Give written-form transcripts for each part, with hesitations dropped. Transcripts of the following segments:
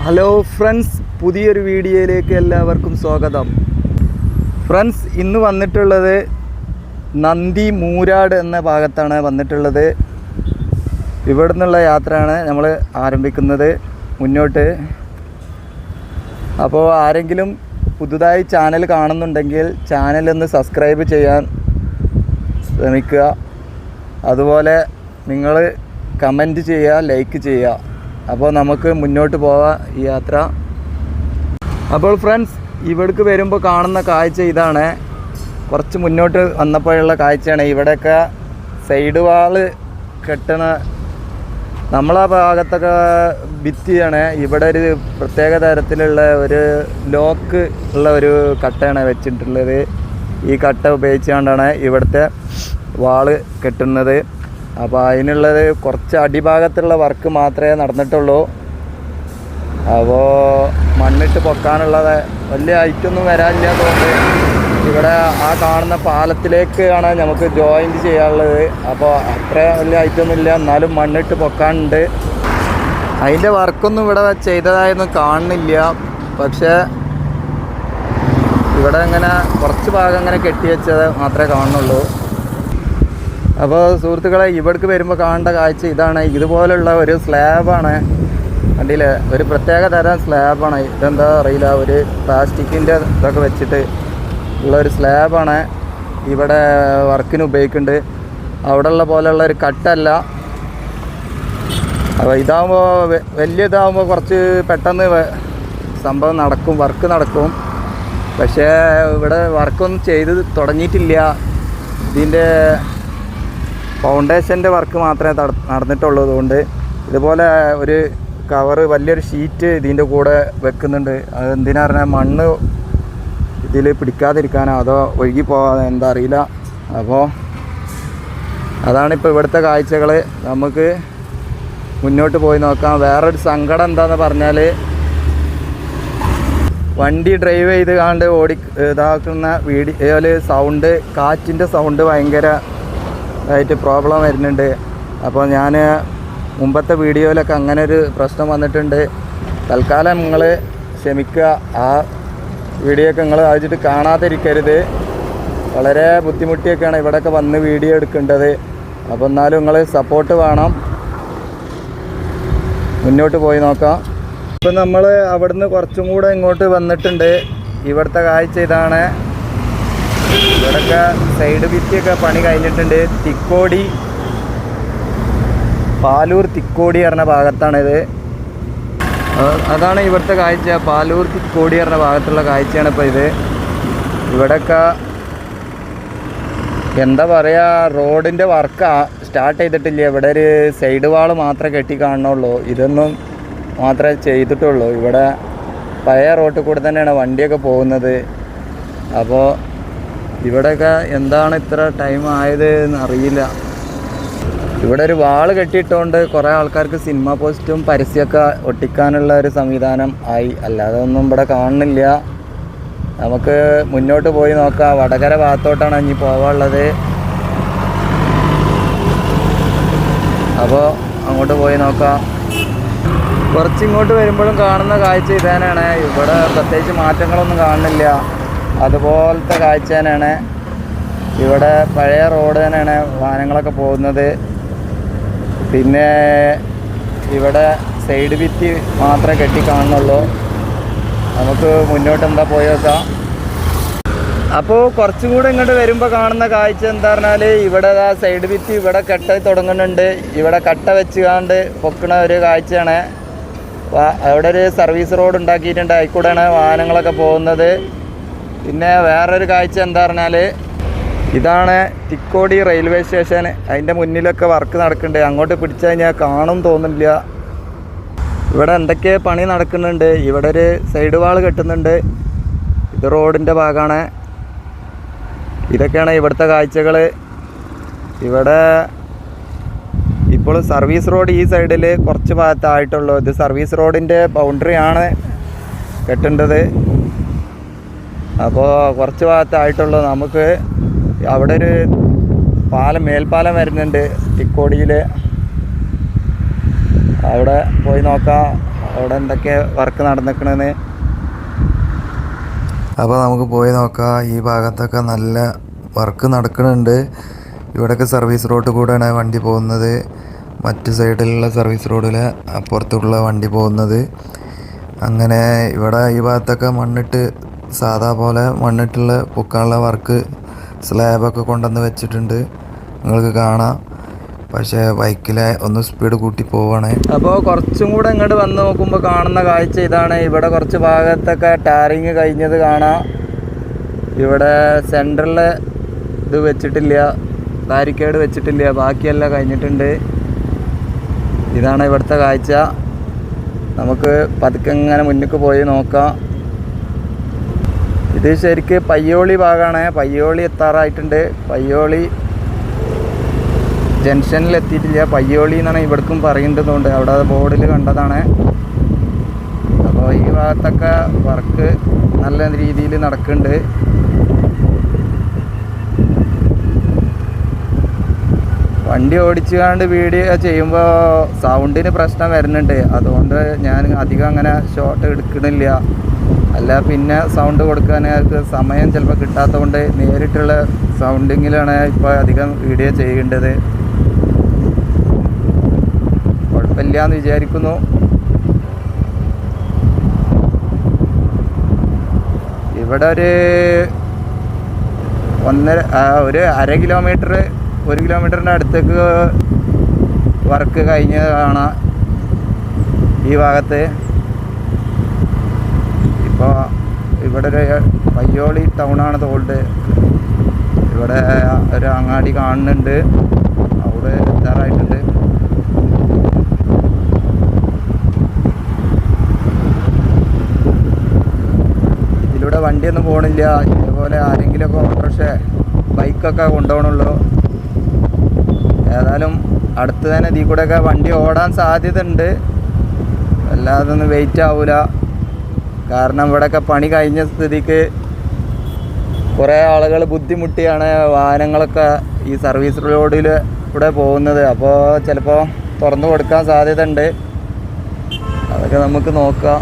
Hello friends, പുതിയൊരു വീഡിയോയിലേക്ക് എല്ലാവർക്കും സ്വാഗതം. ഫ്രണ്ട്സ്, ഇന്ന് വന്നിട്ടുള്ളത് നന്ദി മൂരാട് എന്ന ഭാഗത്താണ് വന്നിട്ടുള്ളത്. ഇവിടെ നിന്നുള്ള യാത്രയാണ് നമ്മൾ ആരംഭിക്കുന്നത് മുന്നോട്ട്. അപ്പോൾ ആരെങ്കിലും പുതുതായി ചാനൽ കാണുന്നുണ്ടെങ്കിൽ ചാനലൊന്ന് സബ്സ്ക്രൈബ് ചെയ്യാൻ ശ്രമിക്കുക. അതുപോലെ നിങ്ങൾ കമൻറ്റ് ചെയ്യുക, ലൈക്ക് ചെയ്യുക. അപ്പോൾ നമുക്ക് മുന്നോട്ട് പോവാം ഈ യാത്ര. അപ്പോൾ ഫ്രണ്ട്സ്, ഇവിടേക്ക് വരുമ്പോൾ കാണുന്ന കാഴ്ച ഇതാണ്. കുറച്ച് മുന്നോട്ട് വന്നപ്പോഴുള്ള കാഴ്ചയാണ്. ഇവിടെയൊക്കെ സൈഡ് വാള് കെട്ടണ നമ്മളാ ഭാഗത്തൊക്കെ ഭിത്തിയാണ്. ഇവിടെ ഒരു പ്രത്യേക തരത്തിലുള്ള ഒരു ലോക്ക് ഉള്ള ഒരു കട്ടയാണ് വെച്ചിട്ടുള്ളത്. ഈ കട്ട ഉപയോഗിച്ചുകൊണ്ടാണ് ഇവിടുത്തെ വാള് കെട്ടുന്നത്. അപ്പോൾ അതിനുള്ളത് കുറച്ച് അടിഭാഗത്തുള്ള വർക്ക് മാത്രമേ നടന്നിട്ടുള്ളൂ. അപ്പോൾ മണ്ണിട്ട് പൊക്കാനുള്ളത് വലിയ ഹൈറ്റൊന്നും വരാനില്ല തോന്നുന്നു. ഇവിടെ ആ കാണുന്ന പാലത്തിലേക്കാണ് നമുക്ക് ജോയിൻറ്റ് ചെയ്യാനുള്ളത്. അപ്പോൾ അത്ര വലിയ ഹൈറ്റൊന്നുമില്ല, എന്നാലും മണ്ണിട്ട് പൊക്കാനുണ്ട്. അതിൻ്റെ വർക്കൊന്നും ഇവിടെ ചെയ്തതായൊന്നും കാണുന്നില്ല. പക്ഷേ ഇവിടെ ഇങ്ങനെ കുറച്ച് ഭാഗം ഇങ്ങനെ കെട്ടിവെച്ചത് മാത്രമേ കാണുന്നുള്ളൂ. അപ്പോൾ സുഹൃത്തുക്കളെ, ഇവിടേക്ക് വരുമ്പോൾ കാണേണ്ട കാഴ്ച ഇതാണ്. ഇതുപോലുള്ള ഒരു സ്ലാബാണ്. കണ്ടില്ലേ, ഒരു പ്രത്യേക തരം സ്ലാബാണ്. ഇതെന്താ അറിയില്ല, ഒരു പ്ലാസ്റ്റിക്കിൻ്റെ ഇതൊക്കെ വെച്ചിട്ട് ഉള്ള ഒരു സ്ലാബാണ് ഇവിടെ വർക്കിന് ഉപയോഗിക്കുന്നുണ്ട്. അവിടെ ഉള്ള പോലെയുള്ള ഒരു കട്ടല്ല. അപ്പോൾ ഇതാകുമ്പോൾ വലിയ ഇതാകുമ്പോൾ കുറച്ച് പെട്ടെന്ന് സംഭവം നടക്കും, വർക്ക് നടക്കും. പക്ഷേ ഇവിടെ വർക്കൊന്നും ചെയ്ത് തുടങ്ങിയിട്ടില്ല. ഇതിൻ്റെ ഫൗണ്ടേഷൻ്റെ വർക്ക് മാത്രമേ നടന്നിട്ടുള്ളൂ. അതുകൊണ്ട് ഇതുപോലെ ഒരു കവറ്, വലിയൊരു ഷീറ്റ് ഇതിൻ്റെ കൂടെ വെക്കുന്നുണ്ട്. അത് എന്തിനാ പറഞ്ഞാൽ മണ്ണ് ഇതിൽ പിടിക്കാതിരിക്കാനോ അതോ ഒഴുകി പോകാതെ എന്താ അറിയില്ല. അപ്പോൾ അതാണിപ്പോൾ ഇവിടുത്തെ കാഴ്ചകൾ. നമുക്ക് മുന്നോട്ട് പോയി നോക്കാം. വേറൊരു സങ്കടം എന്താണെന്ന് പറഞ്ഞാൽ, വണ്ടി ഡ്രൈവ് ചെയ്ത് കണ്ട് ഇതാക്കുന്ന വീഡിയോയിൽ സൗണ്ട്, കാറ്റിൻ്റെ സൗണ്ട് ഭയങ്കര ആയിട്ട് പ്രോബ്ലം വരുന്നുണ്ട്. അപ്പോൾ ഞാൻ മുമ്പത്തെ വീഡിയോയിലൊക്കെ അങ്ങനെ ഒരു പ്രശ്നം വന്നിട്ടുണ്ട്. തൽക്കാലം നിങ്ങൾ ക്ഷമിക്കുക. ആ വീഡിയോ ഒക്കെ നിങ്ങൾ ആദ്യമായിട്ട് കാണാതിരിക്കരുത്. വളരെ ബുദ്ധിമുട്ടിയൊക്കെയാണ് ഇവിടെയൊക്കെ വന്ന് വീഡിയോ എടുക്കേണ്ടത്. അപ്പോൾ എന്നാലും നിങ്ങൾ സപ്പോർട്ട് വേണം. മുന്നോട്ട് പോയി നോക്കാം. ഇപ്പം നമ്മൾ അവിടുന്ന് കുറച്ചും കൂടെ ഇങ്ങോട്ട് വന്നിട്ടുണ്ട്. ഇവിടുത്തെ കാഴ്ച ഇതാണ്. ഇവിടെയൊക്കെ സൈഡ് ഭിത്തിയൊക്കെ പണി കഴിഞ്ഞിട്ടുണ്ട്. തിക്കോടി, പാലൂർ തിക്കോടി പറഞ്ഞ ഭാഗത്താണിത്. അതാണ് ഇവിടുത്തെ കാഴ്ച. പാലൂർ തിക്കോടി പറഞ്ഞ ഭാഗത്തുള്ള കാഴ്ചയാണ് ഇപ്പോൾ ഇത്. ഇവിടെയൊക്കെ എന്താ പറയുക, റോഡിൻ്റെ വർക്ക് സ്റ്റാർട്ട് ചെയ്തിട്ടില്ല. ഇവിടെ ഒരു സൈഡ് വാള് മാത്രമേ കെട്ടി കാണുന്നുള്ളൂ. ഇതൊന്നും മാത്രമേ ചെയ്തിട്ടുള്ളൂ. ഇവിടെ പഴയ റോട്ടിൽ കൂടെ തന്നെയാണ് വണ്ടിയൊക്കെ പോകുന്നത്. അപ്പോൾ ഇവിടെയൊക്കെ എന്താണ് ഇത്ര ടൈം ആയത് എന്നറിയില്ല. ഇവിടെ ഒരു വാള് കെട്ടിയിട്ടുകൊണ്ട് കുറേ ആൾക്കാർക്ക് സിനിമ പോസ്റ്റും പരസ്യമൊക്കെ ഒട്ടിക്കാനുള്ള ഒരു സംവിധാനം ആയി. അല്ലാതെ ഒന്നും ഇവിടെ കാണുന്നില്ല. നമുക്ക് മുന്നോട്ട് പോയി നോക്കാം. വടകര ഭാഗത്തോട്ടാണ് ഇനി പോകാനുള്ളത്. അപ്പോൾ അങ്ങോട്ട് പോയി നോക്കാം. കുറച്ചിങ്ങോട്ട് വരുമ്പോഴും കാണുന്ന കാഴ്ച ഇതന്നെയാണ്. ഇവിടെ പ്രത്യേകിച്ച് മാറ്റങ്ങളൊന്നും കാണുന്നില്ല. അതുപോലത്തെ കാഴ്ച തന്നെയാണ്. ഇവിടെ പഴയ റോഡ് തന്നെയാണ് വാഹനങ്ങളൊക്കെ പോകുന്നത്. പിന്നെ ഇവിടെ സൈഡ് ഭിത്തി മാത്രമേ കെട്ടി കാണുന്നുള്ളൂ. നമുക്ക് മുന്നോട്ട് എന്താ പോയി നോക്കാം. അപ്പോൾ കുറച്ചും കൂടെ ഇങ്ങോട്ട് വരുമ്പോൾ കാണുന്ന കാഴ്ച എന്താ പറഞ്ഞാൽ, ഇവിടെ സൈഡ് ഭിത്തി ഇവിടെ കെട്ട തുടങ്ങുന്നുണ്ട്. ഇവിടെ കട്ട വെച്ചുകൊണ്ട് പൊക്കണ ഒരു കാഴ്ചയാണ്. അവിടെ ഒരു സർവീസ് റോഡ് ഉണ്ടാക്കിയിട്ടുണ്ട്. അതിൽക്കൂടെയാണ് വാഹനങ്ങളൊക്കെ പോകുന്നത്. പിന്നെ വേറൊരു കാഴ്ച എന്താ പറഞ്ഞാൽ, ഇതാണ് തിക്കോടി റെയിൽവേ സ്റ്റേഷൻ. അതിൻ്റെ മുന്നിലൊക്കെ വർക്ക് നടക്കുന്നുണ്ട്. അങ്ങോട്ട് പിടിച്ചു കഴിഞ്ഞാൽ കാണും തോന്നില്ല. ഇവിടെ എന്തൊക്കെ പണി നടക്കുന്നുണ്ട്. ഇവിടെ ഒരു സൈഡ് വാൾ കെട്ടുന്നുണ്ട്. ഇത് റോഡിൻ്റെ ഭാഗമാണ്. ഇതൊക്കെയാണ് ഇവിടുത്തെ കാഴ്ചകൾ. ഇവിടെ ഇപ്പോൾ സർവീസ് റോഡ് ഈ സൈഡിൽ കുറച്ച് ഭാഗത്തായിട്ടുള്ളൂ. ഇത് സർവീസ് റോഡിൻ്റെ ബൗണ്ടറിയാണ് കെട്ടേണ്ടത്. അപ്പോൾ കുറച്ച് ഭാഗത്തായിട്ടുള്ളൂ. നമുക്ക് അവിടെ ഒരു മേൽപ്പാലം വരുന്നുണ്ട് തിക്കോടിയിൽ. അവിടെ പോയി നോക്കാം. അവിടെ എന്തൊക്കെ വർക്ക് നടന്നിക്കണെന്ന്. അപ്പോൾ നമുക്ക് പോയി നോക്കാം. ഈ ഭാഗത്തൊക്കെ നല്ല വർക്ക് നടക്കുന്നുണ്ട്. ഇവിടെയൊക്കെ സർവീസ് റോഡ് കൂടെയാണ് വണ്ടി പോകുന്നത്. മറ്റ് സൈഡിലുള്ള സർവീസ് റോഡിൽ അപ്പുറത്തുള്ള വണ്ടി പോകുന്നത്. അങ്ങനെ ഇവിടെ ഈ ഭാഗത്തൊക്കെ മണ്ണിട്ട് സാധാ പോലെ മണ്ണിട്ടുള്ള പൊക്കാനുള്ള വർക്ക് സ്ലാബൊക്കെ കൊണ്ടുവന്ന് വെച്ചിട്ടുണ്ട്, നിങ്ങൾക്ക് കാണാം. പക്ഷേ ബൈക്കിലെ ഒന്ന് സ്പീഡ് കൂട്ടി പോവാണ്. അപ്പോൾ കുറച്ചും കൂടെ ഇങ്ങോട്ട് വന്ന് നോക്കുമ്പോൾ കാണുന്ന കാഴ്ച ഇതാണ്. ഇവിടെ കുറച്ച് ഭാഗത്തൊക്കെ ടാറിങ് കഴിഞ്ഞത് കാണാം. ഇവിടെ സെൻറ്ററിൽ ഇത് വെച്ചിട്ടില്ല, ബാരിക്കേഡ് വെച്ചിട്ടില്ല, ബാക്കിയെല്ലാം കഴിഞ്ഞിട്ടുണ്ട്. ഇതാണ് ഇവിടുത്തെ കാഴ്ച. നമുക്ക് പതുക്കെ ഇങ്ങനെ മുന്നിലേക്ക് പോയി നോക്കാം. ഇത് ശരിക്ക് പയ്യോളി ഭാഗമാണ്. പയ്യോളി എത്താറായിട്ടുണ്ട്. പയ്യോളി ജംഗ്ഷനിൽ എത്തിയിട്ടില്ല, പയ്യോളി എന്നാണ് ഇവിടേക്കും പറയുന്നതുകൊണ്ട് അവിടെ ബോർഡിൽ കണ്ടതാണ്. അപ്പോൾ ഈ ഭാഗത്തൊക്കെ വർക്ക് നല്ല രീതിയിൽ നടക്കുന്നുണ്ട്. വണ്ടി ഓടിച്ചുകൊണ്ട് വീഡിയോ ചെയ്യുമ്പോൾ സൗണ്ടിന് പ്രശ്നം വരുന്നുണ്ട്. അതുകൊണ്ട് ഞാൻ അധികം അങ്ങനെ ഷോട്ട് എടുക്കണില്ല. അല്ല പിന്നെ സൗണ്ട് കൊടുക്കാൻ സമയം ചിലപ്പോൾ കിട്ടാത്തത് കൊണ്ട് നേരിട്ടുള്ള സൗണ്ടിങ്ങിലാണ് ഇപ്പോൾ അധികം വീഡിയോ ചെയ്യേണ്ടത്. കുഴപ്പമില്ല എന്ന് വിചാരിക്കുന്നു. ഇവിടെ ഒരു അര കിലോമീറ്റർ 1 കിലോമീറ്ററിൻ്റെ അടുത്തേക്ക് വർക്ക് കഴിഞ്ഞ് കാണാം ഈ ഭാഗത്ത്. ഇപ്പോൾ ഇവിടെ ഒരു പയ്യോളി ടൗണാണ് തോൾഡ്. ഇവിടെ ഒരു അങ്ങാടി കാണുന്നുണ്ട്, അവിടെ എത്താറായിട്ടുണ്ട്. ഇതിലൂടെ വണ്ടിയൊന്നും പോകണില്ല. ഇതേപോലെ ആരെങ്കിലുമൊക്കെ ഓട്ടോറിക്ഷ ബൈക്കൊക്കെ കൊണ്ടുപോകണുള്ളൂ. ഏതായാലും അടുത്ത് തന്നെ ഇതിൽ കൂടെയൊക്കെ വണ്ടി ഓടാൻ സാധ്യത ഉണ്ട്. അല്ലാതെ ഒന്നും വെയിറ്റ് ആവില്ല. കാരണം ഇവിടെയൊക്കെ പണി കഴിഞ്ഞ സ്ഥിതിക്ക് കുറേ ആളുകൾ ബുദ്ധിമുട്ടിയാണ് വാഹനങ്ങളൊക്കെ ഈ സർവീസ് റോഡിൽ കൂടെ പോകുന്നത്. അപ്പോൾ ചിലപ്പോൾ തുറന്നു കൊടുക്കാൻ സാധ്യത ഉണ്ട്. അതൊക്കെ നമുക്ക് നോക്കാം.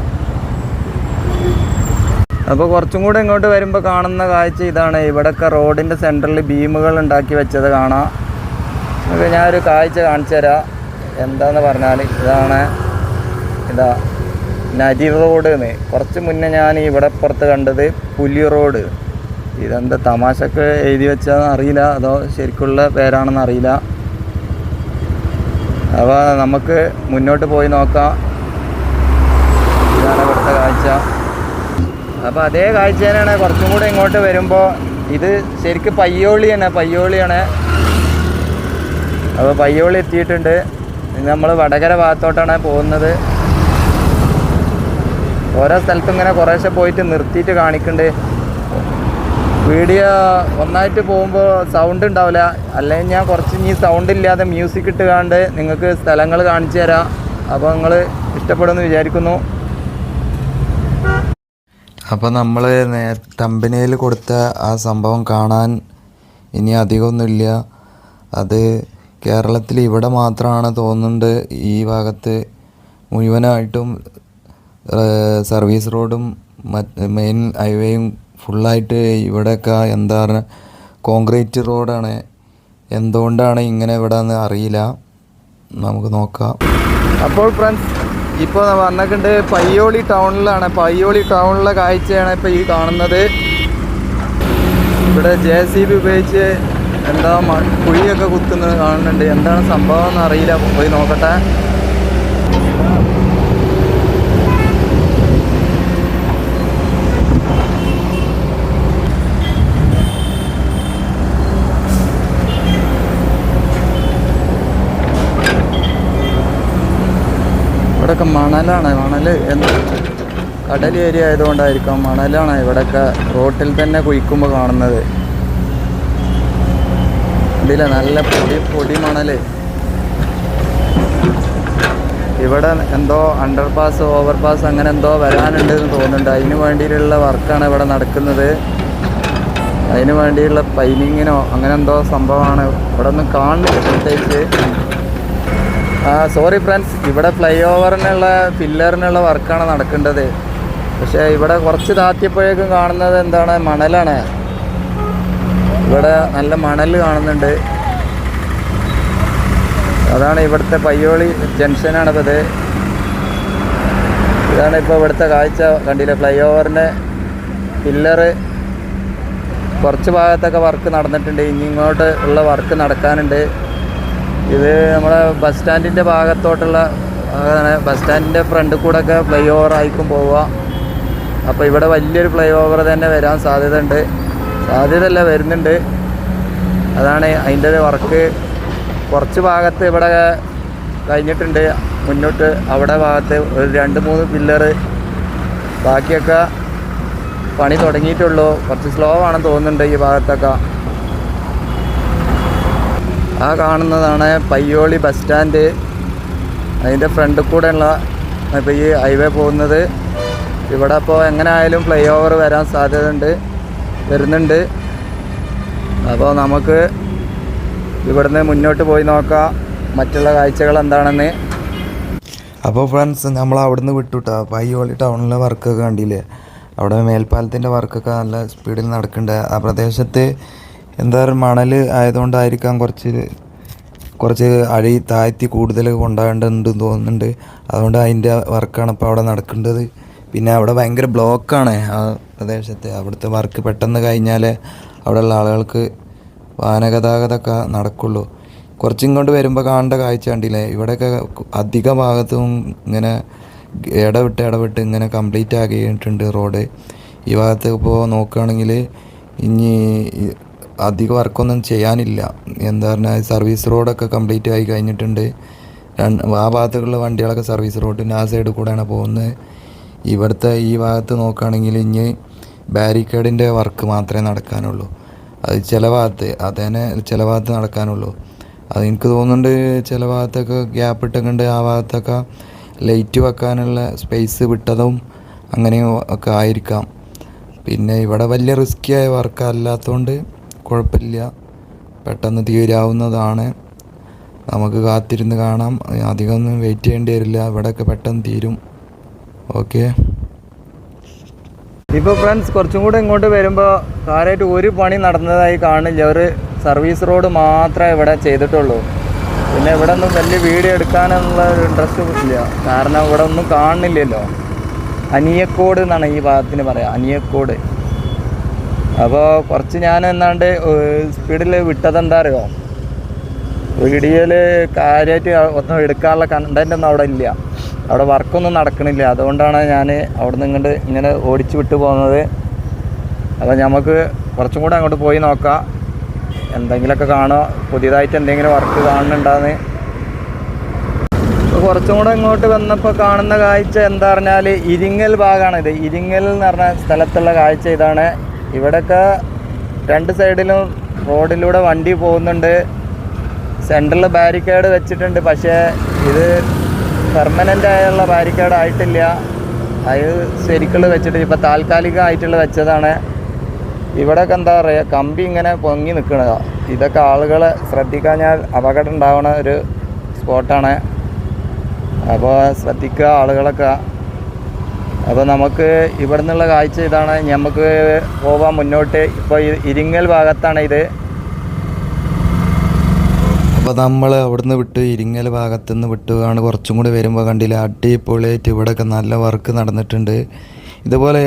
അപ്പോൾ കുറച്ചും കൂടെ ഇങ്ങോട്ട് വരുമ്പോൾ കാണുന്ന കാഴ്ച ഇതാണ്. ഇവിടെയൊക്കെ റോഡിൻ്റെ സെൻറ്ററിൽ ബീമുകൾ ഉണ്ടാക്കി വെച്ചത് കാണാം. നമുക്ക് ഞാനൊരു കാഴ്ച കാണിച്ചു തരാം. എന്താന്ന് പറഞ്ഞാൽ ഇതാ നരി റോഡ് എന്ന്. കുറച്ച് മുന്നേ ഞാൻ ഇവിടെ പുറത്ത് കണ്ടത് പുലി റോഡ്. ഇതെന്താ തമാശക്ക് എഴുതി വെച്ചതെന്ന് അറിയില്ല, അതോ ശരിക്കുള്ള പേരാണെന്ന് അറിയില്ല. അപ്പോൾ നമുക്ക് മുന്നോട്ട് പോയി നോക്കാം. ഇതാണ് ഇവിടുത്തെ കാഴ്ച. അപ്പോൾ അതേ കാഴ്ച തന്നെയാണ് കുറച്ചും കൂടെ ഇങ്ങോട്ട് വരുമ്പോൾ. ഇത് ശരിക്കും പയ്യോളിയാണ്. അപ്പോൾ പയ്യോളി എത്തിയിട്ടുണ്ട്. നമ്മൾ വടകര ഭാഗത്തോട്ടാണ് പോകുന്നത്. ഓരോ സ്ഥലത്തും ഇങ്ങനെ കുറേശ്ശെ പോയിട്ട് നിർത്തിയിട്ട് കാണിക്കുന്നുണ്ട്. വീഡിയോ ഒന്നായിട്ട് പോകുമ്പോൾ സൗണ്ട് ഉണ്ടാവില്ല. അല്ലെങ്കിൽ ഞാൻ കുറച്ച് ഇനി സൗണ്ട് ഇല്ലാതെ മ്യൂസിക് ഇട്ട് കണ്ട് നിങ്ങൾക്ക് സ്ഥലങ്ങൾ കാണിച്ചു തരാം. അപ്പോൾ നിങ്ങൾ ഇഷ്ടപ്പെടുമെന്ന് വിചാരിക്കുന്നു. അപ്പോൾ നമ്മൾ തമ്പനയിൽ കൊടുത്ത ആ സംഭവം കാണാൻ ഇനി അധികമൊന്നുമില്ല. അത് കേരളത്തിൽ ഇവിടെ മാത്രമാണ് തോന്നുന്നുണ്ട്. ഈ ഭാഗത്ത് മുഴുവനായിട്ടും സർവീസ് റോഡും മെയിൻ ഹൈവേയും ഫുള്ളായിട്ട് ഇവിടെയൊക്കെ എന്താ പറയുക കോൺക്രീറ്റ് റോഡാണ്. എന്തുകൊണ്ടാണ് ഇങ്ങനെ ഇവിടെ എന്ന് അറിയില്ല. നമുക്ക് നോക്കാം. അപ്പോൾ ഫ്രണ്ട്സ്, ഇപ്പോൾ വന്നിട്ടുണ്ട് പയ്യോളി ടൗണിലാണ്. പയ്യോളി ടൗണിലെ കാഴ്ചയാണ് ഇപ്പോൾ ഈ കാണുന്നത്. ഇവിടെ JCB ഉപയോഗിച്ച് എന്താ കുഴിയൊക്കെ കുത്തുന്നത് കാണുന്നുണ്ട്. എന്താണ് സംഭവം എന്ന് അറിയില്ല, പോയി നോക്കട്ടെ. ഇവിടെയൊക്കെ മണലാണ്. കടൽ ഏരിയ ആയതുകൊണ്ടായിരിക്കാം മണലാണ് ഇവിടെയൊക്കെ റോട്ടിൽ തന്നെ കുഴിക്കുമ്പോൾ കാണുന്നത്. ഇതില്ല നല്ല പൊടി മണൽ. ഇവിടെ എന്തോ അണ്ടർപാസ് ഓവർപാസ് അങ്ങനെ എന്തോ വരാനുണ്ടെന്ന് തോന്നുന്നുണ്ട്. അതിന് വേണ്ടിയിട്ടുള്ള വർക്കാണ് ഇവിടെ നടക്കുന്നത്. അതിന് വേണ്ടിയുള്ള പൈലിങ്ങിനോ അങ്ങനെ എന്തോ സംഭവമാണ്. ഇവിടെ ഒന്നും കാണുന്നില്ല പ്രത്യേകിച്ച്. സോറി ഫ്രണ്ട്സ്, ഇവിടെ ഫ്ലൈ ഓവറിനുള്ള പില്ലറിനുള്ള വർക്കാണ് നടക്കേണ്ടത്. പക്ഷേ ഇവിടെ കുറച്ച് താത്തിയപ്പോഴേക്കും കാണുന്നത് എന്താണ്, മണലാണ്. ഇവിടെ നല്ല മണൽ കാണുന്നുണ്ട്. അതാണ് ഇവിടുത്തെ പയ്യോളി ജംഗ്ഷനാണ്. ഇപ്പോൾ ഇതാണ് ഇപ്പോൾ ഇവിടുത്തെ കാഴ്ച. കണ്ടില്ലേ, ഫ്ലൈ ഓവറിൻ്റെ പില്ലറ് കുറച്ച് ഭാഗത്തൊക്കെ വർക്ക് നടന്നിട്ടുണ്ട്. ഇനി ഇങ്ങോട്ട് ഉള്ള വർക്ക് നടക്കാനുണ്ട്. ഇത് നമ്മുടെ ബസ് സ്റ്റാൻഡിൻ്റെ ഭാഗത്തോട്ടുള്ള ബസ് സ്റ്റാൻഡിൻ്റെ ഫ്രണ്ടിൽ കൂടെ ഒക്കെ ഫ്ലൈ ഓവർ ആയിരിക്കും പോവുക. അപ്പോൾ ഇവിടെ വലിയൊരു ഫ്ലൈ ഓവർ തന്നെ വരാൻ സാധ്യതയല്ല വരുന്നുണ്ട്. അതാണ് അതിൻ്റെ വർക്ക്. കുറച്ച് ഭാഗത്ത് ഇവിടെ കഴിഞ്ഞിട്ടുണ്ട്. മുന്നോട്ട് അവിടെ ഭാഗത്ത് ഒരു 2-3 പില്ലറ്, ബാക്കിയൊക്കെ പണി തുടങ്ങിയിട്ടുള്ളൂ. കുറച്ച് സ്ലോ ആണെന്ന് തോന്നുന്നുണ്ട് ഈ ഭാഗത്തൊക്കെ. ആ കാണുന്നതാണ് പയ്യോളി ബസ് സ്റ്റാൻഡ്. അതിൻ്റെ ഫ്രണ്ടിൽ കൂടെയുള്ള ഇപ്പോൾ ഈ ഹൈവേ പോകുന്നത്. ഇവിടെ ഇപ്പോൾ എങ്ങനെ ആയാലും ഫ്ലൈ ഓവർ വരാൻ വരുന്നുണ്ട്. അപ്പോൾ നമുക്ക് ഇവിടുന്ന് മുന്നോട്ട് പോയി നോക്കാം മറ്റുള്ള കാഴ്ചകൾ എന്താണെന്ന്. അപ്പോൾ ഫ്രണ്ട്സ്, നമ്മൾ അവിടുന്ന് വിട്ടുട്ടാ പയ്യോളി ടൗണിലെ വർക്കൊക്കെ കണ്ടില്ലേ. അവിടെ മേൽപ്പാലത്തിൻ്റെ വർക്കൊക്കെ നല്ല സ്പീഡിൽ നടക്കുന്നുണ്ട്. ആ പ്രദേശത്ത് എന്താ പറയുക, മണൽ ആയതുകൊണ്ടായിരിക്കാം കുറച്ച് അടി താഴ്ത്തി കൂടുതൽ കൊണ്ടുപോകേണ്ടതുണ്ടെന്ന് തോന്നുന്നുണ്ട്. അതുകൊണ്ട് അതിൻ്റെ വർക്കാണ് ഇപ്പോൾ അവിടെ നടക്കേണ്ടത്. പിന്നെ അവിടെ ഭയങ്കര ബ്ലോക്കാണ് ആ പ്രദേശത്ത്. അവിടുത്തെ വർക്ക് പെട്ടെന്ന് കഴിഞ്ഞാലേ അവിടെയുള്ള ആളുകൾക്ക് വാഹനഗതാഗതമൊക്കെ നടക്കുള്ളൂ. കുറച്ചിങ്ങോട്ട് വരുമ്പോൾ കാണേണ്ട കാഴ്ച കണ്ടില്ലേ. ഇവിടെയൊക്കെ അധിക ഭാഗത്തും ഇങ്ങനെ ഇടവിട്ട് ഇങ്ങനെ കംപ്ലീറ്റ് ആക്കിയിട്ടുണ്ട് റോഡ്. ഈ ഭാഗത്ത് ഇപ്പോൾ നോക്കുകയാണെങ്കിൽ ഇനി അധിക വർക്കൊന്നും ചെയ്യാനില്ല. എന്താ പറഞ്ഞാൽ സർവീസ് റോഡൊക്കെ കംപ്ലീറ്റ് ആയി കഴിഞ്ഞിട്ടുണ്ട്. ആ ഭാഗത്തുള്ള വണ്ടികളൊക്കെ സർവീസ് റോഡിൻ്റെ ആ സൈഡിൽ കൂടെയാണ് പോകുന്നത്. ഇവിടുത്തെ ഈ ഭാഗത്ത് നോക്കുകയാണെങ്കിൽ ഇനി ബാരിക്കേഡിൻ്റെ വർക്ക് മാത്രമേ നടക്കാനുള്ളൂ. അത് ചില ഭാഗത്ത് നടക്കാനുള്ളൂ. അത് എനിക്ക് തോന്നുന്നുണ്ട് ചില ഭാഗത്തൊക്കെ ഗ്യാപ്പ് ഇട്ടൊക്കെ ആ ഭാഗത്തൊക്കെ ലൈറ്റ് വെക്കാനുള്ള സ്പേസ് വിട്ടതും അങ്ങനെയും ഒക്കെ ആയിരിക്കാം. പിന്നെ ഇവിടെ വലിയ റിസ്ക്കിയായ വർക്ക് അല്ലാത്തതുകൊണ്ട് കുഴപ്പമില്ല, പെട്ടെന്ന് തീരാവുന്നതാണ്. നമുക്ക് കാത്തിരുന്ന് കാണാം. അധികമൊന്നും വെയിറ്റ് ചെയ്യേണ്ടി വരില്ല. ഇവിടെയൊക്കെ പെട്ടെന്ന് തീരും. ഓക്കെ. ഇപ്പോൾ ഫ്രണ്ട്സ്, കുറച്ചും കൂടെ ഇങ്ങോട്ട് വരുമ്പോൾ കാര്യമായിട്ട് ഒരു പണി നടന്നതായി കാണില്ല. ഒരു സർവീസ് റോഡ് മാത്രമേ ഇവിടെ ചെയ്തിട്ടുള്ളൂ. പിന്നെ ഇവിടെ ഒന്നും വലിയ വീഡിയോ എടുക്കാനുള്ള ഒരു ഇൻട്രസ്റ്റ് ഇല്ല. കാരണം ഇവിടെ ഒന്നും കാണുന്നില്ലല്ലോ. അനിയക്കോട് എന്നാണ് ഈ ഭാഗത്തിന് പറയാം, അനിയക്കോട്. അപ്പോൾ കുറച്ച് ഞാൻ എന്നാണ്ട് സ്പീഡിൽ വിട്ടതെന്താ അറിയോ, വീഡിയോയിൽ കാര്യമായിട്ട് ഒന്നും എടുക്കാനുള്ള കണ്ടൻ്റ് ഒന്നും അവിടെ ഇല്ല. അവിടെ വർക്കൊന്നും നടക്കണില്ല. അതുകൊണ്ടാണ് ഞാൻ അവിടെ നിന്ന് ഇങ്ങനെ ഓടിച്ച് വിട്ടു പോകുന്നത്. അപ്പോൾ നമുക്ക് കുറച്ചും കൂടെ അങ്ങോട്ട് പോയി നോക്കാം, എന്തെങ്കിലുമൊക്കെ കാണുക, പുതിയതായിട്ട് എന്തെങ്കിലും വർക്ക് കാണുന്നുണ്ടാന്ന്. കുറച്ചും കൂടെ ഇങ്ങോട്ട് വന്നപ്പോൾ കാണുന്ന കാഴ്ച എന്താ പറഞ്ഞാൽ ഇരിങ്ങൽ ഭാഗമാണിത്. ഇരിങ്ങൽ എന്ന് പറഞ്ഞ സ്ഥലത്തുള്ള കാഴ്ച ഇതാണ്. ഇവിടെയൊക്കെ 2 സൈഡിലും റോഡിലൂടെ വണ്ടി പോകുന്നുണ്ട്. സെൻട്രൽ ബാരിക്കേഡ് വെച്ചിട്ടുണ്ട്. പക്ഷേ ഇത് പെർമനൻ്റ് ആയുള്ള ബാരിക്കേഡ് ആയിട്ടില്ല. അത് ശരിക്കുള്ള വെച്ചിട്ട് ഇപ്പോൾ താൽക്കാലികമായിട്ടുള്ള വെച്ചതാണ്. ഇവിടെയൊക്കെ എന്താ പറയുക, കമ്പി ഇങ്ങനെ പൊങ്ങി നിൽക്കണത്. ഇതൊക്കെ ആളുകളെ ശ്രദ്ധിക്കാഞ്ഞാൽ അപകടം ഉണ്ടാവുന്ന ഒരു സ്പോട്ടാണ്. അപ്പോൾ ശ്രദ്ധിക്കുക ആളുകളൊക്കെ. അപ്പോൾ നമുക്ക് ഇവിടെ നിന്നുള്ള കാഴ്ച ഇതാണ്. നമുക്ക് പോവാൻ മുന്നോട്ട്. ഇപ്പോൾ ഇരിങ്ങൽ ഭാഗത്താണ് ഇത്. അപ്പോൾ നമ്മൾ അവിടുന്ന് വിട്ട് ഇരിങ്ങൽ ഭാഗത്തുനിന്ന് വിട്ടുകയാണ്. കുറച്ചും കൂടി വരുമ്പോൾ കണ്ടില്ല, അടിപൊളിയായിട്ട് ഇവിടെയൊക്കെ നല്ല വർക്ക് നടന്നിട്ടുണ്ട്. ഇതുപോലെ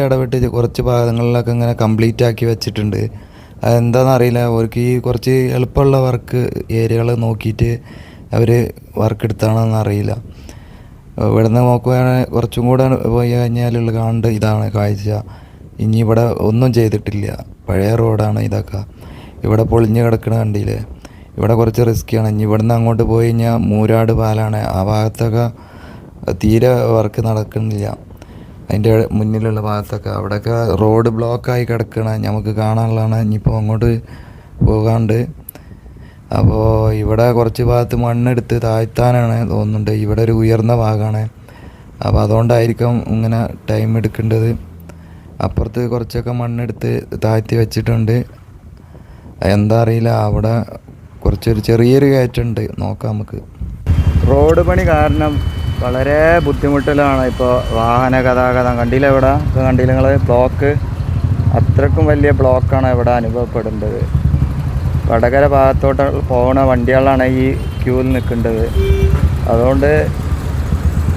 ഇടവിട്ട് കുറച്ച് ഭാഗങ്ങളിലൊക്കെ ഇങ്ങനെ കംപ്ലീറ്റ് ആക്കി വെച്ചിട്ടുണ്ട്. അതെന്താണെന്നറിയില്ല, അവർക്ക് ഈ കുറച്ച് എളുപ്പമുള്ള വർക്ക് ഏരിയകൾ നോക്കിയിട്ട് അവർ വർക്ക് എടുത്താണെന്ന് അറിയില്ല. ഇവിടുന്ന് നോക്കുകയാണെങ്കിൽ കുറച്ചും കൂടെ പോയി കഴിഞ്ഞാലുള്ള കാണേണ്ട ഇതാണ് കാഴ്ച. ഇനി ഇവിടെ ഒന്നും ചെയ്തിട്ടില്ല, പഴയ റോഡാണ് ഇതൊക്കെ. ഇവിടെ പൊളിഞ്ഞ് കിടക്കണ കണ്ടില്ലേ. ഇവിടെ കുറച്ച് റിസ്ക്കിയാണ്. ഇനി ഇവിടുന്ന് അങ്ങോട്ട് പോയി കഴിഞ്ഞാൽ മൂരാട് പാലാണ്. ആ ഭാഗത്തൊക്കെ തീരെ വർക്ക് നടക്കുന്നില്ല. അതിൻ്റെ മുന്നിലുള്ള ഭാഗത്തൊക്കെ അവിടെയൊക്കെ റോഡ് ബ്ലോക്കായി കിടക്കണം, നമുക്ക് കാണാനുള്ളതാണ്. ഇനിയിപ്പോൾ അങ്ങോട്ട് പോകാണ്ട്. അപ്പോൾ ഇവിടെ കുറച്ച് ഭാഗത്ത് മണ്ണെടുത്ത് താഴ്ത്താനാണ് തോന്നുന്നുണ്ട്. ഇവിടെ ഒരു ഉയർന്ന ഭാഗമാണ്. അപ്പോൾ അതുകൊണ്ടായിരിക്കും ഇങ്ങനെ ടൈം എടുക്കേണ്ടത്. അപ്പുറത്ത് കുറച്ചൊക്കെ മണ്ണെടുത്ത് താഴ്ത്തി വെച്ചിട്ടുണ്ട്. എന്താ അറിയില്ല, അവിടെ കുറച്ചൊരു ചെറിയൊരു കയറ്റുണ്ട്, നോക്കാം നമുക്ക്. റോഡ് പണി കാരണം വളരെ ബുദ്ധിമുട്ടിലാണ് ഇപ്പോൾ വാഹന ഗതാഗതം. കണ്ടില്ല ഇവിടെ കണ്ടില്ല നിങ്ങൾ ബ്ലോക്ക്, അത്രക്കും വലിയ ബ്ലോക്കാണ് ഇവിടെ അനുഭവപ്പെടുന്നത്. വടകര ഭാഗത്തോട്ട് പോകുന്ന വണ്ടികളാണ് ഈ ക്യൂവിൽ നിൽക്കേണ്ടത്. അതുകൊണ്ട്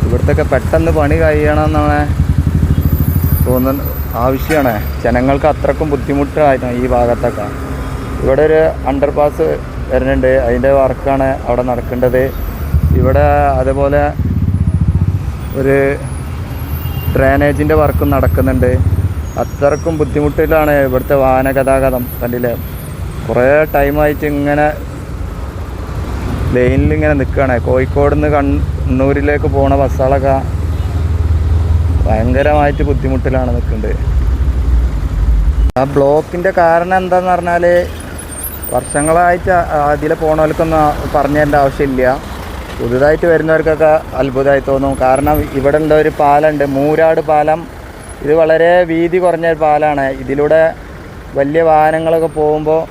ഇവിടുത്തൊക്കെ പെട്ടെന്ന് പണി കഴിയണമെന്നാണ് തോന്നുന്നത്, ആവശ്യമാണ്. ജനങ്ങൾക്ക് അത്രക്കും ബുദ്ധിമുട്ടായിരുന്നു ഈ ഭാഗത്തൊക്കെ. ഇവിടെ ഒരു അണ്ടർപാസ് വരുന്നുണ്ട്, അതിൻ്റെ വർക്കാണ് അവിടെ നടക്കേണ്ടത്. ഇവിടെ അതുപോലെ ഒരു ഡ്രെയിനേജിൻ്റെ വർക്കും നടക്കുന്നുണ്ട്. അത്രക്കും ബുദ്ധിമുട്ടിലാണ് ഇവിടുത്തെ വാഹന ഗതാഗതം. കണ്ടില്ലേ, കുറേ ടൈമായിട്ട് ഇങ്ങനെ ലൈനിൽ ഇങ്ങനെ നിൽക്കുകയാണ്. കോഴിക്കോട് നിന്ന് കണ്ണൂരിലേക്ക് പോണ ബസ്സുകളൊക്കെ ഭയങ്കരമായിട്ട് ബുദ്ധിമുട്ടിലാണ് നിൽക്കുന്നത്. ആ ബ്ലോക്കിൻ്റെ കാരണം എന്താണെന്ന് പറഞ്ഞാൽ വർഷങ്ങളായിട്ട് അതിൽ പോണവർക്കൊന്നും പറഞ്ഞു തരേണ്ട ആവശ്യമില്ല. പുതുതായിട്ട് വരുന്നവർക്കൊക്കെ അത്ഭുതമായി തോന്നും. കാരണം ഇവിടെ ഉണ്ട് ഒരു പാലമുണ്ട്, മൂരാട് പാലം. ഇത് വളരെ വീതി കുറഞ്ഞ ഒരു പാലമാണ്. ഇതിലൂടെ വലിയ വാഹനങ്ങളൊക്കെ പോകുമ്പോൾ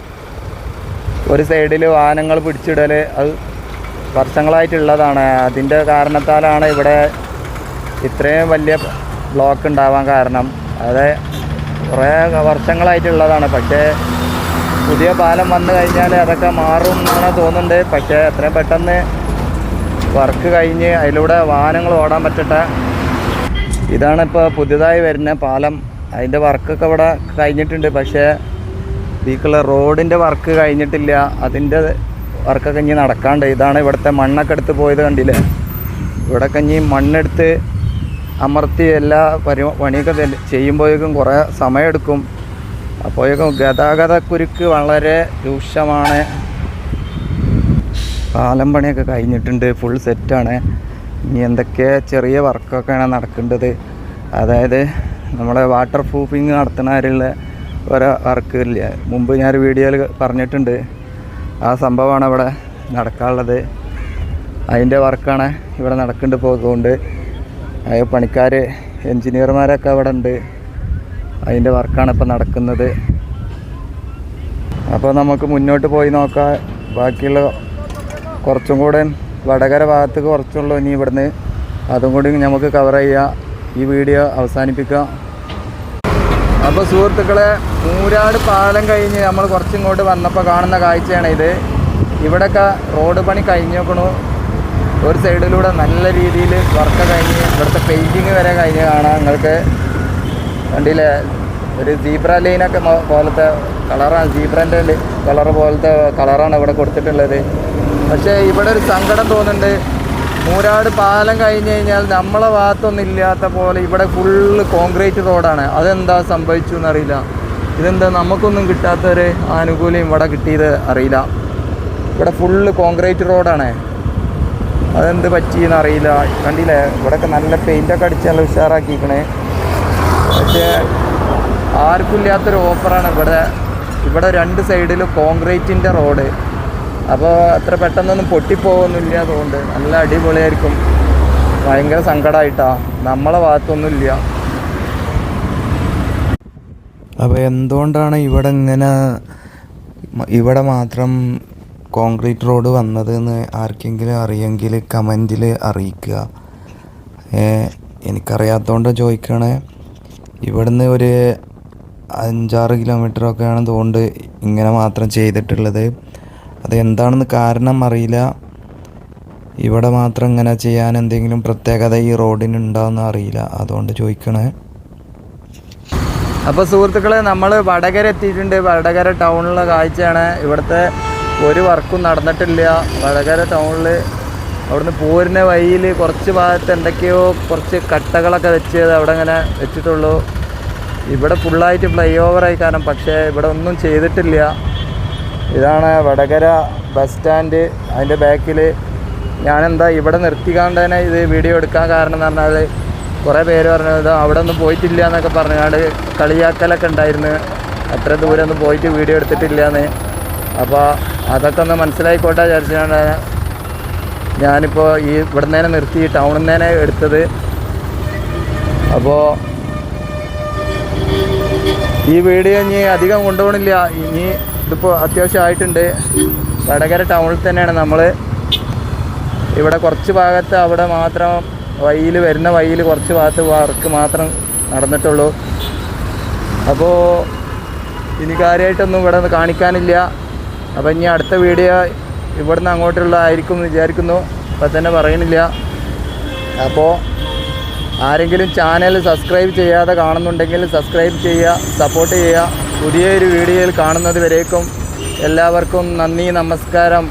ഒരു സൈഡിൽ വാഹനങ്ങൾ പിടിച്ചിടൽ അത് വർഷങ്ങളായിട്ടുള്ളതാണ്. അതിൻ്റെ കാരണത്താലാണ് ഇവിടെ ഇത്രയും വലിയ ബ്ലോക്ക് ഉണ്ടാവാൻ കാരണം. അത് കുറേ വർഷങ്ങളായിട്ടുള്ളതാണ്. പക്ഷേ പുതിയ പാലം വന്നു കഴിഞ്ഞാൽ അതൊക്കെ മാറും എന്നാണ് തോന്നുന്നുണ്ട്. പക്ഷേ എത്രയും പെട്ടെന്ന് വർക്ക് കഴിഞ്ഞ് അതിലൂടെ വാഹനങ്ങൾ ഓടാൻ പറ്റട്ടെ. ഇതാണിപ്പോൾ പുതിയതായി വരുന്ന പാലം. അതിൻ്റെ വർക്കൊക്കെ ഇവിടെ കഴിഞ്ഞിട്ടുണ്ട്. പക്ഷേ ഇതിലേക്കുള്ള റോഡിൻ്റെ വർക്ക് കഴിഞ്ഞിട്ടില്ല. അതിൻ്റെ വർക്കൊക്കെ ഇനി നടക്കാണ്ട്. ഇതാണ് ഇവിടുത്തെ മണ്ണൊക്കെ എടുത്ത് പോയത് കണ്ടില്ലേ. ഇവിടെയൊക്കെ ഇനി മണ്ണെടുത്ത് അമർത്തി എല്ലാ പണിയൊക്കെ ചെയ്യുമ്പോഴേക്കും കുറേ സമയമെടുക്കും. അപ്പോഴേക്കും ഗതാഗതക്കുരുക്ക് വളരെ രൂക്ഷമാണ്. പാലം പണിയൊക്കെ കഴിഞ്ഞിട്ടുണ്ട്, ഫുൾ സെറ്റാണ്. ഇനി എന്തൊക്കെ ചെറിയ വർക്കൊക്കെയാണ് നടക്കേണ്ടത്. അതായത് നമ്മുടെ വാട്ടർ പ്രൂഫിങ് നടത്തുന്നവരുള്ള ഓരോ വർക്ക് ഇല്ല, മുമ്പ് ഞാനൊരു വീഡിയോയിൽ പറഞ്ഞിട്ടുണ്ട്. ആ സംഭവമാണ് ഇവിടെ നടക്കാനുള്ളത്. അതിൻ്റെ വർക്കാണ് ഇവിടെ നടക്കേണ്ടി പോകുന്നുണ്ട്. അത് പണിക്കാർ എൻജിനീയർമാരൊക്കെ അവിടെ ഉണ്ട്. അതിൻ്റെ വർക്കാണ് ഇപ്പോൾ നടക്കുന്നത്. അപ്പോൾ നമുക്ക് മുന്നോട്ട് പോയി നോക്കാം. ബാക്കിയുള്ള കുറച്ചും കൂടെ വടകര ഭാഗത്തേക്ക് കുറച്ചുള്ളൂ ഇനി ഇവിടുന്ന്. അതും കൂടി നമുക്ക് കവർ ചെയ്യാം. ഈ വീഡിയോ അവസാനിപ്പിക്കാം. അപ്പോൾ സുഹൃത്തുക്കളെ, മൂരാട് പാലം കഴിഞ്ഞ് നമ്മൾ കുറച്ചിങ്ങോട്ട് വന്നപ്പോൾ കാണുന്ന കാഴ്ചയാണ് ഇത്. ഇവിടെയൊക്കെ റോഡ് പണി കഴിഞ്ഞേക്കണു. ഒരു സൈഡിലൂടെ നല്ല രീതിയിൽ വർക്ക് കഴിഞ്ഞ് ഇവിടുത്തെ പെയിൻറ്റിങ് വരെ കഴിഞ്ഞ് കാണാം. നിങ്ങൾക്ക് കണ്ടില്ലേ, ഒരു സീബ്ര ലൈനൊക്കെ പോലത്തെ കളറാണ്, സീബ്രൻ്റെ കളർ പോലത്തെ കളറാണ് ഇവിടെ കൊടുത്തിട്ടുള്ളത്. പക്ഷേ ഇവിടെ ഒരു സങ്കടം തോന്നുന്നുണ്ട്. മൂരാട് പാലം കഴിഞ്ഞ് കഴിഞ്ഞാൽ നമ്മളെ ഭാഗത്തൊന്നും ഇല്ലാത്ത പോലെ ഇവിടെ ഫുള്ള് കോൺക്രീറ്റ് റോഡാണ്. അതെന്താ സംഭവിച്ചു എന്നറിയില്ല. ഇതെന്താ നമുക്കൊന്നും കിട്ടാത്തൊരു ആനുകൂല്യം ഇവിടെ കിട്ടിയത് അറിയില്ല. ഇവിടെ ഫുള്ള് കോൺക്രീറ്റ് റോഡാണ്. അതെന്ത് പറ്റിയെന്ന് അറിയില്ല. കണ്ടില്ലേ, ഇവിടെയൊക്കെ നല്ല പെയിൻ്റൊക്കെ അടിച്ച് നല്ല ഉഷാറാക്കിക്കണേ. പക്ഷേ ആർക്കും ഇല്ലാത്തൊരു ഓഫറാണ് ഇവിടെ രണ്ട് സൈഡിലും കോൺക്രീറ്റിൻ്റെ റോഡ്. അപ്പോൾ അത്ര പെട്ടെന്നൊന്നും പൊട്ടിപ്പോകുന്നില്ല. അതുകൊണ്ട് നല്ല അടിപൊളിയായിരിക്കും. ഭയങ്കര സങ്കടമായിട്ടാണ്, നമ്മളെ ഭാഗത്തൊന്നുമില്ല. അപ്പോൾ എന്തുകൊണ്ടാണ് ഇവിടെ മാത്രം കോൺക്രീറ്റ് റോഡ് വന്നതെന്ന് ആർക്കെങ്കിലും അറിയെങ്കിൽ കമൻറ്റിൽ അറിയിക്കുക. എനിക്കറിയാത്തതുകൊണ്ട് ചോദിക്കുകയാണ്. ഇവിടുന്ന് ഒരു 5-6 കിലോമീറ്ററൊക്കെയാണ് തോന്നുന്നത് ഇങ്ങനെ മാത്രം ചെയ്തിട്ടുള്ളത്. അത് എന്താണെന്ന് കാരണം അറിയില്ല. ഇവിടെ മാത്രം ഇങ്ങനെ ചെയ്യാൻ എന്തെങ്കിലും പ്രത്യേകത ഈ റോഡിന് ഉണ്ടാവുമെന്ന് അറിയില്ല, അതുകൊണ്ട് ചോദിക്കണേ. അപ്പോൾ സുഹൃത്തുക്കളെ, നമ്മൾ വടകര എത്തിയിട്ടുണ്ട്. വടകര ടൗണിലെ കാഴ്ചയാണ്. ഇവിടുത്തെ ഒരു വർക്കും നടന്നിട്ടില്ല. വടകര ടൗണിൽ അവിടുന്ന് പോരുന്ന വഴിയിൽ കുറച്ച് ഭാഗത്ത് എന്തൊക്കെയോ കുറച്ച് കട്ടകളൊക്കെ വെച്ച് അവിടെ ഇങ്ങനെ വെച്ചിട്ടുള്ളൂ. ഇവിടെ ഫുള്ളായിട്ട് ഫ്ലൈ ഓവറായി കാരണം, പക്ഷേ ഇവിടെ ഒന്നും ചെയ്തിട്ടില്ല. ഇതാണ് വടകര ബസ് സ്റ്റാൻഡ്. അതിൻ്റെ ബാക്കിൽ ഞാനെന്താ ഇവിടെ നിർത്തിക്കാണ്ട് തന്നെ ഇത് വീഡിയോ എടുക്കാൻ കാരണം എന്ന് പറഞ്ഞാൽ കുറേ പേര് പറഞ്ഞത് അവിടെ ഒന്നും പോയിട്ടില്ല എന്നൊക്കെ പറഞ്ഞാണ്ട് കളിയാക്കലൊക്കെ ഉണ്ടായിരുന്നു. അത്ര ദൂരം ഒന്നും പോയിട്ട് വീഡിയോ എടുത്തിട്ടില്ല എന്ന്. അപ്പോൾ അതൊക്കെ ഒന്ന് മനസ്സിലായിക്കോട്ടെ വിചാരിച്ചാണ് ഞാനിപ്പോൾ ഇവിടെ നിന്ന് തന്നെ നിർത്തി ടൗണിൽ നിന്ന് തന്നെ എടുത്തത്. അപ്പോൾ ഈ വീഡിയോ ഇനി അധികം കൊണ്ടുപോകണില്ല. ഇനി ഇതിപ്പോൾ അത്യാവശ്യമായിട്ടുണ്ട്. വടകര ടൗണിൽ തന്നെയാണ് നമ്മൾ. ഇവിടെ കുറച്ച് ഭാഗത്ത് അവിടെ മാത്രം വരുന്ന വഴിയിൽ കുറച്ച് ഭാഗത്ത് വർക്ക് മാത്രം നടന്നിട്ടുള്ളൂ. അപ്പോൾ ഇനി കാര്യമായിട്ടൊന്നും ഇവിടെ കാണിക്കാനില്ല. അപ്പോൾ ഇനി അടുത്ത വീഡിയോ ഇവിടുന്ന് അങ്ങോട്ടുള്ള ആയിരിക്കും എന്ന് വിചാരിക്കുന്നു. അപ്പം തന്നെ പറയണില്ല. അപ്പോൾ ആരെങ്കിലും ചാനൽ സബ്സ്ക്രൈബ് ചെയ്യാതെ കാണുന്നുണ്ടെങ്കിൽ സബ്സ്ക്രൈബ് ചെയ്യുക, സപ്പോർട്ട് ചെയ്യുക. പുതിയൊരു വീഡിയോയിൽ കാണുന്നത് വരേക്കും എല്ലാവർക്കും നന്ദി, നമസ്കാരം.